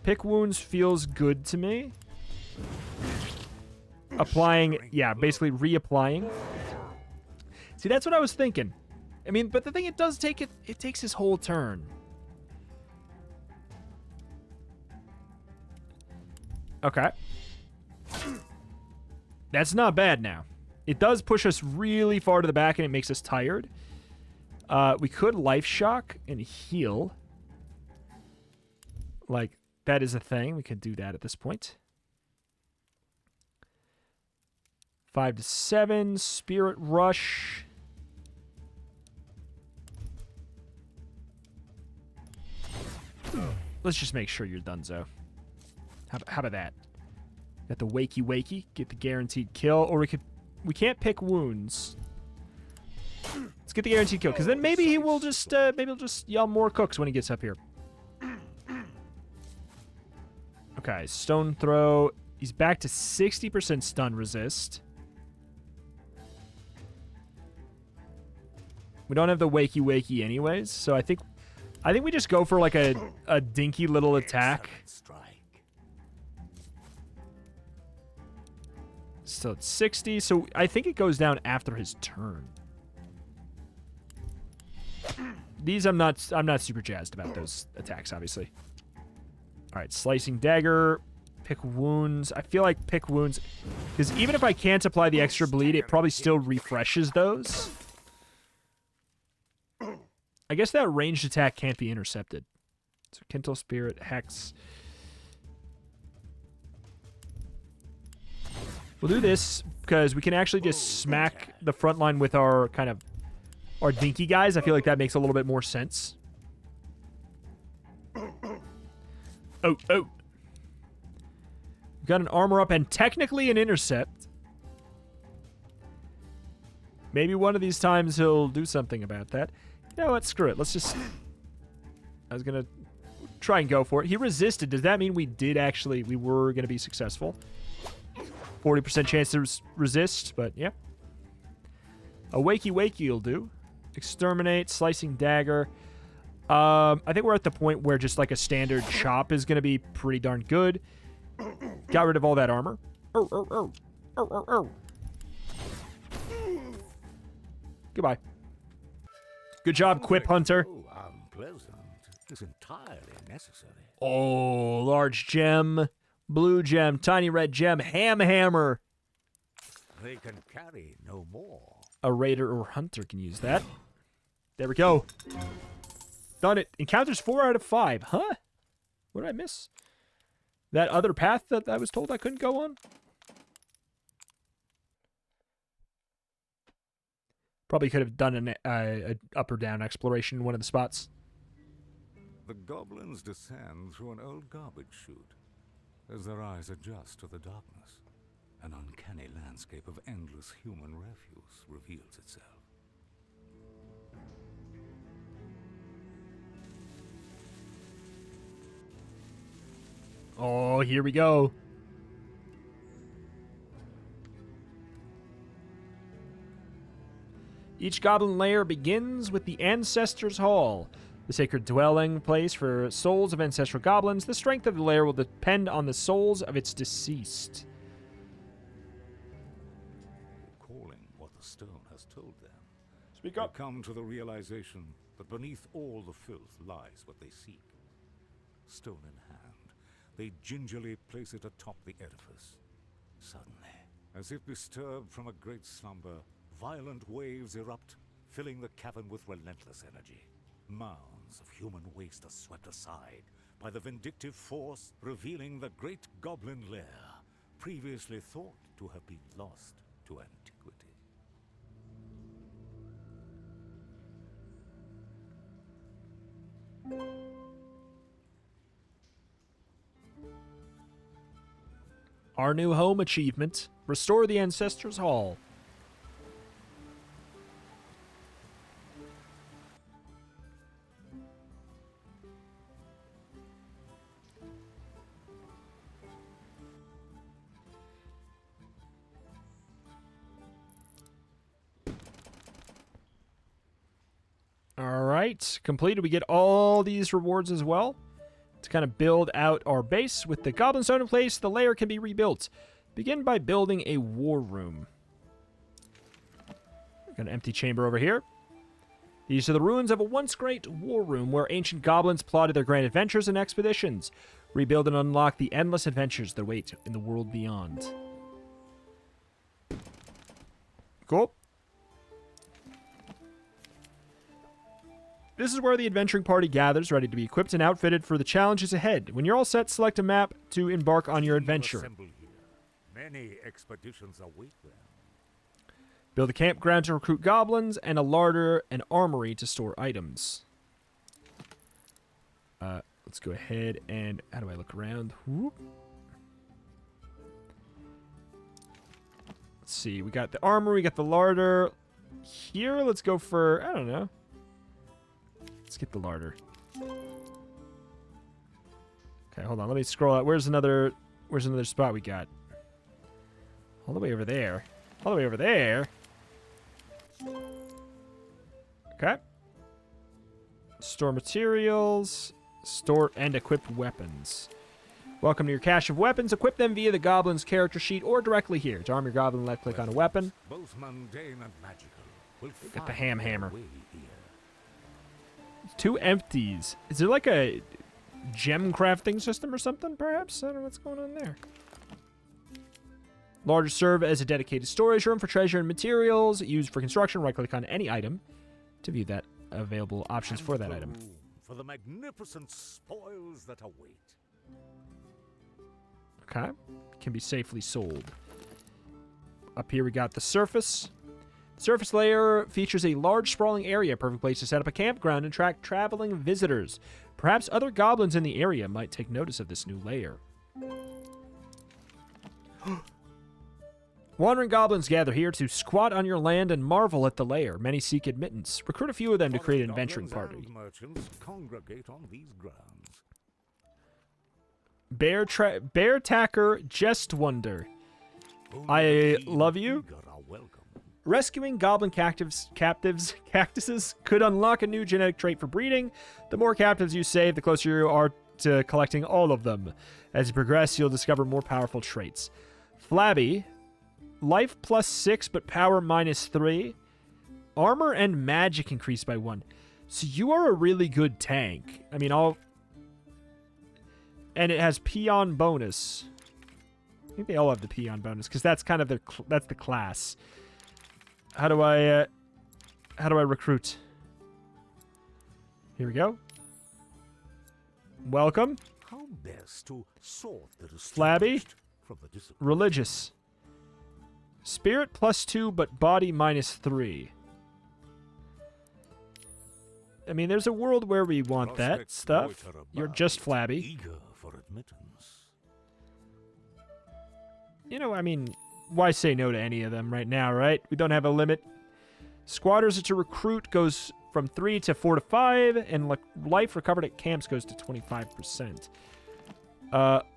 Speaker 1: Pick wounds feels good to me. Applying, yeah, basically reapplying. See, that's what I was thinking. I mean, but the thing it does take it takes his whole turn. Okay. That's not bad now. It does push us really far to the back and it makes us tired. We could life shock and heal. Like, that is a thing. We could do that at this point. 5 to 7. Spirit Rush. Let's just make sure you're donezo. How about that? Got the wakey, get the guaranteed kill, or we can't pick wounds. Let's get the guaranteed kill, because then maybe he will just he'll just yell more cooks when he gets up here. Okay, stone throw. He's back to 60% stun resist. We don't have the wakey anyways, so I think we just go for like a dinky little attack. So it's 60, so I think it goes down after his turn. These I'm not super jazzed about those attacks, obviously. All right, slicing dagger, pick wounds. I feel like pick wounds, because even if I can't apply the extra bleed, it probably still refreshes those. I guess that ranged attack can't be intercepted. So Kintle Spirit, Hex. We'll do this because we can actually just smack the front line with our our dinky guys. I feel like that makes a little bit more sense. Oh. We've got an armor up and technically an intercept. Maybe one of these times he'll do something about that. You know what? Screw it. Let's just... I was going to try and go for it. He resisted. Does that mean we were going to be successful? 40% chance to resist, but yeah. A wakey will do. Exterminate, slicing dagger. I think we're at the point where just like a standard chop is going to be pretty darn good. Got rid of all that armor. Goodbye. Good job, Quip Hunter.
Speaker 2: Unpleasant is entirely necessary.
Speaker 1: Oh, large gem, blue gem, tiny red gem, hammer.
Speaker 2: They can carry no more.
Speaker 1: A raider or hunter can use that. There we go. Done it. Encounters 4 out of 5. Huh? What did I miss? That other path that I was told I couldn't go on? Probably could have done an up or down exploration in one of the spots.
Speaker 3: The goblins descend through an old garbage chute as their eyes adjust to the darkness. An uncanny landscape of endless human refuse reveals itself.
Speaker 1: Oh, here we go. Each goblin lair begins with the Ancestors' Hall, the sacred dwelling place for souls of ancestral goblins. The strength of the lair will depend on the souls of its deceased.
Speaker 3: Recalling what the stone has told them,
Speaker 1: Speak up.
Speaker 3: they come to the realization that beneath all the filth lies what they seek. Stone in hand, they gingerly place it atop the edifice. Suddenly, as if disturbed from a great slumber, violent waves erupt, filling the cavern with relentless energy. Mounds of human waste are swept aside by the vindictive force, revealing the great goblin lair, previously thought to have been lost to antiquity.
Speaker 1: Our new home achievement. Restore the Ancestors' Hall. Alright, completed. We get all these rewards as well. To kind of build out our base. With the goblin stone in place, the lair can be rebuilt. Begin by building a war room. Got an empty chamber over here. These are the ruins of a once great war room where ancient goblins plotted their grand adventures and expeditions. Rebuild and unlock the endless adventures that wait in the world beyond. Cool. This is where the adventuring party gathers, ready to be equipped and outfitted for the challenges ahead. When you're all set, select a map to embark on your adventure.
Speaker 3: Assemble here. Many expeditions await them.
Speaker 1: Build a campground to recruit goblins, and a larder and armory to store items. Let's go ahead and... How do I look around? Whoop. Let's see. We got the armory, we got the larder. Here, let's go for... I don't know. Let's get the larder. Okay, hold on. Let me scroll out. Where's another spot we got? All the way over there. All the way over there. Okay. Store materials. Store and equip weapons. Welcome to your cache of weapons. Equip them via the Goblin's character sheet or directly here. To arm your Goblin, left-click on a weapon.
Speaker 3: Both mundane and magical will
Speaker 1: Got the
Speaker 3: find
Speaker 1: hammer.
Speaker 3: their way here.
Speaker 1: 2 empties. Is there like a gem crafting system or something, perhaps? I don't know what's going on there. Larder serve as a dedicated storage room for treasure and materials used for construction. Right-click on any item to view that available options for that item.
Speaker 3: For the magnificent spoils that await.
Speaker 1: Okay. Can be safely sold. Up here we got the surface. The surface layer features a large sprawling area, perfect place to set up a campground and attract traveling visitors. Perhaps other goblins in the area might take notice of this new layer. Wandering goblins gather here to squat on your land and marvel at the lair. Many seek admittance. Recruit a few of them to create an adventuring party.
Speaker 3: And merchants congregate on these grounds.
Speaker 1: Bear Tacker Jest Wonder. I love you. Rescuing goblin cactuses could unlock a new genetic trait for breeding. The more captives you save, the closer you are to collecting all of them. As you progress, you'll discover more powerful traits. Flabby. Life +6, but power -3. Armor and magic increased by 1. So you are a really good tank. I mean, and it has peon bonus. I think they all have the peon bonus because that's kind of that's the class. How do I recruit? Here we go. Welcome.
Speaker 3: How best to sort the
Speaker 1: Flabby.
Speaker 3: from the
Speaker 1: Religious. Spirit +2, but body -3. I mean, there's a world where we want that stuff. You're just Flabby.
Speaker 3: Eager for admittance.
Speaker 1: You know, I mean, why say no to any of them right now, right? We don't have a limit. Squatters to recruit goes from 3 to 4 to 5, and life recovered at camps goes to 25%.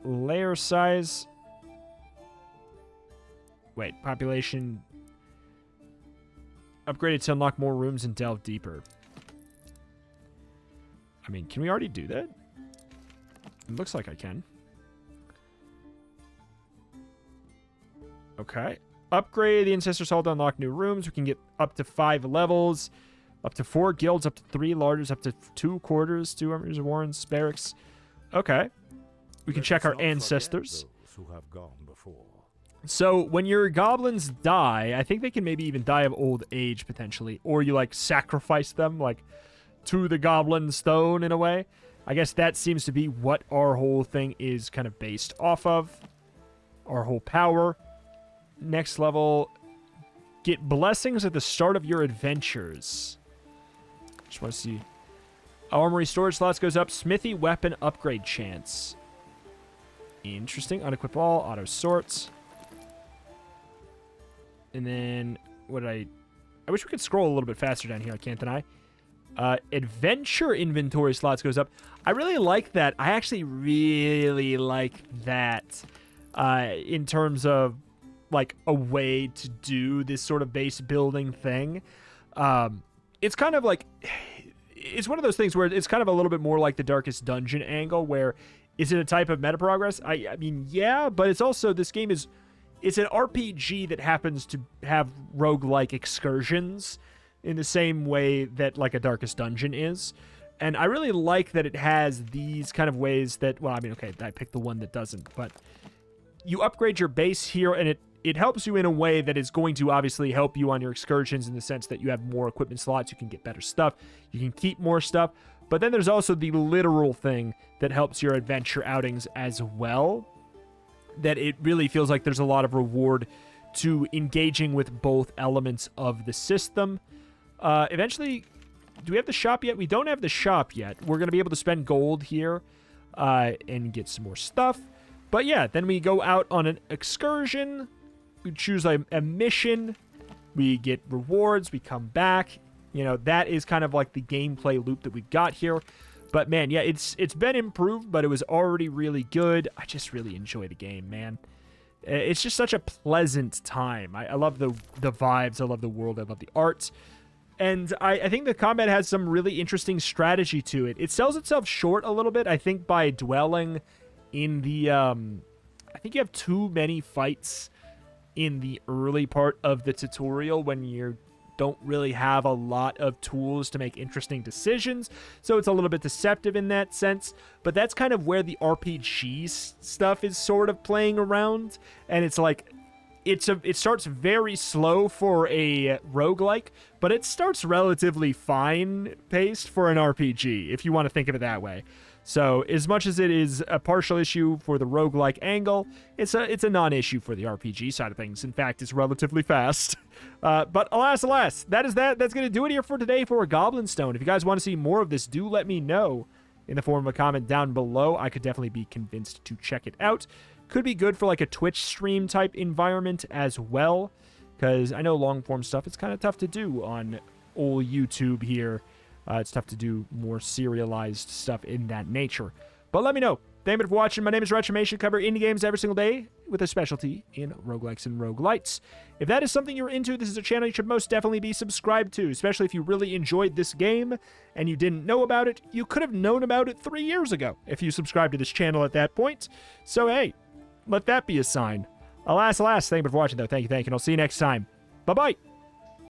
Speaker 1: Layer size... Wait, population upgraded to unlock more rooms and delve deeper. I mean, can we already do that? It looks like I can. Okay. Upgrade the Ancestor's Hall to unlock new rooms. We can get up to 5 levels, up to 4 guilds, up to 3 larders, up to 2 quarters, 2 armies of warrens, barracks. Okay. We can check our ancestors.
Speaker 3: Who have gone before.
Speaker 1: So when your goblins die, I think they can maybe even die of old age potentially, or you like sacrifice them like to the goblin stone in a way. I guess that seems to be what our whole thing is kind of based off of. Our whole power. Next level, get blessings at the start of your adventures. Just want to see. Armory storage slots goes up. Smithy weapon upgrade chance. Interesting. Unequip all. Auto sorts. And then, what did I wish we could scroll a little bit faster down here, can't I? Adventure inventory slots goes up. I really like that. I actually really like that in terms of, like, a way to do this sort of base building thing. It's kind of like... It's one of those things where it's kind of a little bit more like the Darkest Dungeon angle, where is it a type of meta progress? I mean, yeah, but it's also, this game is... It's an RPG that happens to have roguelike excursions in the same way that, like, a Darkest Dungeon is. And I really like that it has these kind of ways that... Well, I mean, okay, I picked the one that doesn't, but you upgrade your base here, and it helps you in a way that is going to obviously help you on your excursions in the sense that you have more equipment slots, you can get better stuff, you can keep more stuff. But then there's also the literal thing that helps your adventure outings as well. That it really feels like there's a lot of reward to engaging with both elements of the system. Eventually, do we have the shop yet? We don't have the shop yet. We're going to be able to spend gold here and get some more stuff. But yeah, then we go out on an excursion. We choose a mission. We get rewards. We come back. You know, that is kind of like the gameplay loop that we've got here. But man, yeah, it's been improved, but it was already really good. I just really enjoy the game, man. It's just such a pleasant time. I love the vibes. I love the world. I love the art. And I think the combat has some really interesting strategy to it. It sells itself short a little bit, I think, by dwelling in the... I think you have too many fights in the early part of the tutorial when you don't really have a lot of tools to make interesting decisions. So it's a little bit deceptive in that sense. But that's kind of where the RPG stuff is sort of playing around. And it's like... It starts very slow for a roguelike, but it starts relatively fine-paced for an RPG, if you want to think of it that way. So, as much as it is a partial issue for the roguelike angle, it's a non-issue for the RPG side of things. In fact, it's relatively fast. But alas, that's going to do it here for today for Goblin Stone. If you guys want to see more of this, do let me know in the form of a comment down below. I could definitely be convinced to check it out. Could be good for like a Twitch stream type environment as well, because I know long form stuff, it's kind of tough to do on old YouTube here. It's tough to do more serialized stuff in that nature. But let me know. Thank you for watching. My name is Retromation. Cover indie games every single day with a specialty in roguelikes and roguelites. If that is something you're into, this is a channel you should most definitely be subscribed to, especially if you really enjoyed this game and you didn't know about it. You could have known about it 3 years ago if you subscribed to this channel at that point. So, hey, let that be a sign. Alas, thank you for watching, though. Thank you, and I'll see you next time. Bye-bye.